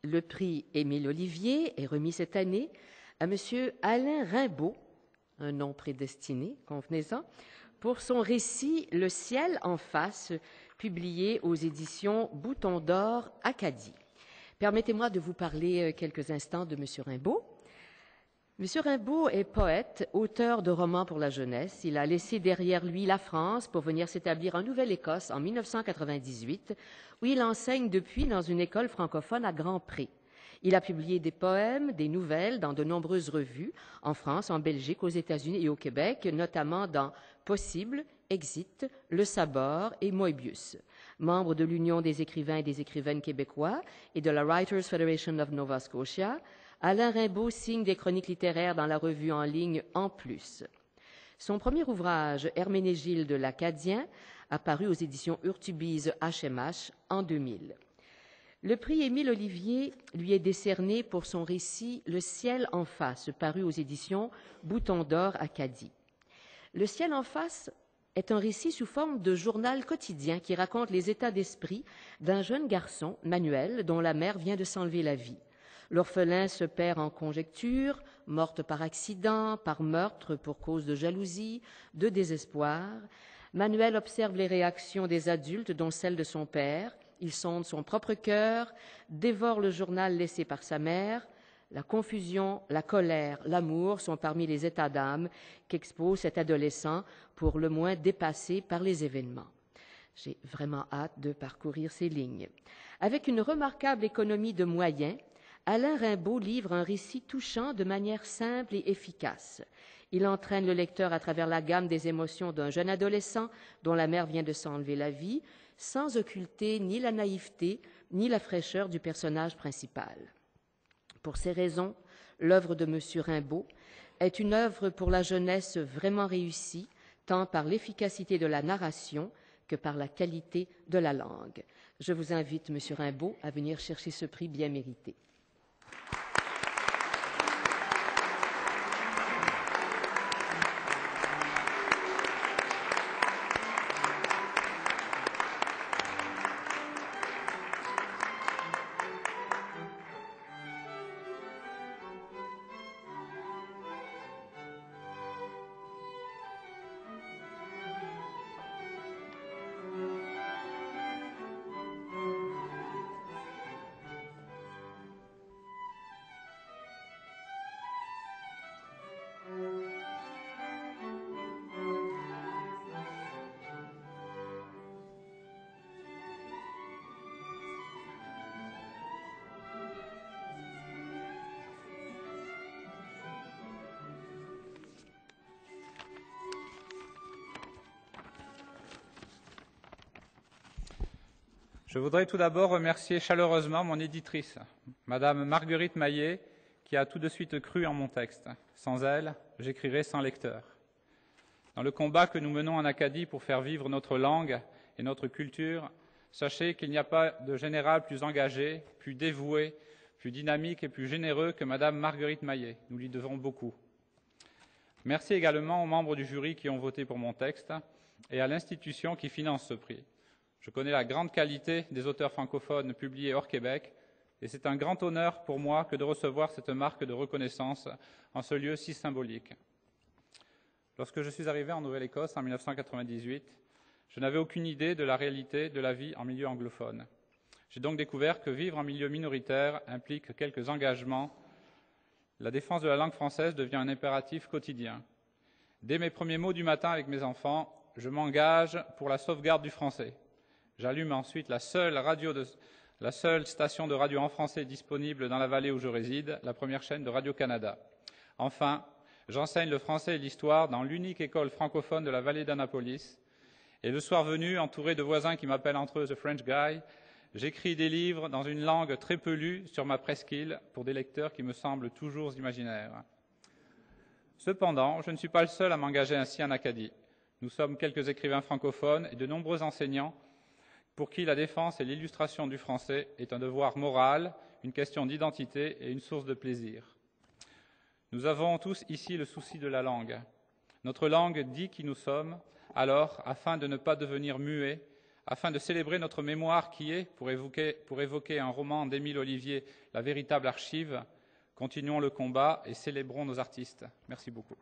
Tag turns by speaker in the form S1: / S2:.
S1: Le prix Émile Olivier est remis cette année à M. Alain Rimbaud, un nom prédestiné, convenez-en, pour son récit « Le ciel en face », publié aux éditions Bouton d'Or Acadie. Permettez-moi de vous parler quelques instants de M. Rimbaud. M. Rimbaud est poète, auteur de romans pour la jeunesse. Il a laissé derrière lui la France pour venir s'établir en Nouvelle-Écosse en 1998, où il enseigne depuis dans une école francophone à Grand Pré. Il a publié des poèmes, des nouvelles dans de nombreuses revues, en France, en Belgique, aux États-Unis et au Québec, notamment dans Possible, Exit, Le Sabord et Moebius. Membre de l'Union des écrivains et des écrivaines québécois et de la Writers Federation of Nova Scotia, Alain Rimbaud signe des chroniques littéraires dans la revue en ligne En Plus. Son premier ouvrage, Herménégilde l'Acadien, a paru aux éditions Urtubise HMH en 2000. Le prix Émile Olivier lui est décerné pour son récit Le ciel en face, paru aux éditions Bouton d'Or Acadie. Le ciel en face est un récit sous forme de journal quotidien qui raconte les états d'esprit d'un jeune garçon, Manuel, dont la mère vient de s'enlever la vie. L'orphelin se perd en conjectures, morte par accident, par meurtre pour cause de jalousie, de désespoir. Manuel observe les réactions des adultes, dont celle de son père. Il sonde son propre cœur, dévore le journal laissé par sa mère. La confusion, la colère, l'amour sont parmi les états d'âme qu'expose cet adolescent, pour le moins dépassé par les événements. J'ai vraiment hâte de parcourir ces lignes. Avec une remarquable économie de moyens, Alain Rimbaud livre un récit touchant de manière simple et efficace. Il entraîne le lecteur à travers la gamme des émotions d'un jeune adolescent dont la mère vient de s'enlever la vie, sans occulter ni la naïveté ni la fraîcheur du personnage principal. Pour ces raisons, l'œuvre de M. Rimbaud est une œuvre pour la jeunesse vraiment réussie, tant par l'efficacité de la narration que par la qualité de la langue. Je vous invite, M. Rimbaud, à venir chercher ce prix bien mérité.
S2: Je voudrais tout d'abord remercier chaleureusement mon éditrice, Madame Marguerite Maillet, qui a tout de suite cru en mon texte. Sans elle, j'écrirais sans lecteur. Dans le combat que nous menons en Acadie pour faire vivre notre langue et notre culture, sachez qu'il n'y a pas de général plus engagé, plus dévoué, plus dynamique et plus généreux que Madame Marguerite Maillet. Nous lui devons beaucoup. Merci également aux membres du jury qui ont voté pour mon texte et à l'institution qui finance ce prix. Je connais la grande qualité des auteurs francophones publiés hors Québec et c'est un grand honneur pour moi que de recevoir cette marque de reconnaissance en ce lieu si symbolique. Lorsque je suis arrivé en Nouvelle-Écosse en 1998, je n'avais aucune idée de la réalité de la vie en milieu anglophone. J'ai donc découvert que vivre en milieu minoritaire implique quelques engagements. La défense de la langue française devient un impératif quotidien. Dès mes premiers mots du matin avec mes enfants, je m'engage pour la sauvegarde du français. J'allume ensuite la seule station de radio en français disponible dans la vallée où je réside, la première chaîne de Radio-Canada. Enfin, j'enseigne le français et l'histoire dans l'unique école francophone de la vallée d'Annapolis. Et le soir venu, entouré de voisins qui m'appellent entre eux « The French Guy », j'écris des livres dans une langue très peu lue sur ma presqu'île pour des lecteurs qui me semblent toujours imaginaires. Cependant, je ne suis pas le seul à m'engager ainsi en Acadie. Nous sommes quelques écrivains francophones et de nombreux enseignants pour qui la défense et l'illustration du français est un devoir moral, une question d'identité et une source de plaisir. Nous avons tous ici le souci de la langue. Notre langue dit qui nous sommes, alors, afin de ne pas devenir muets, afin de célébrer notre mémoire qui est, pour évoquer un roman d'Émile Ollivier, la véritable archive. Continuons le combat et célébrons nos artistes. Merci beaucoup.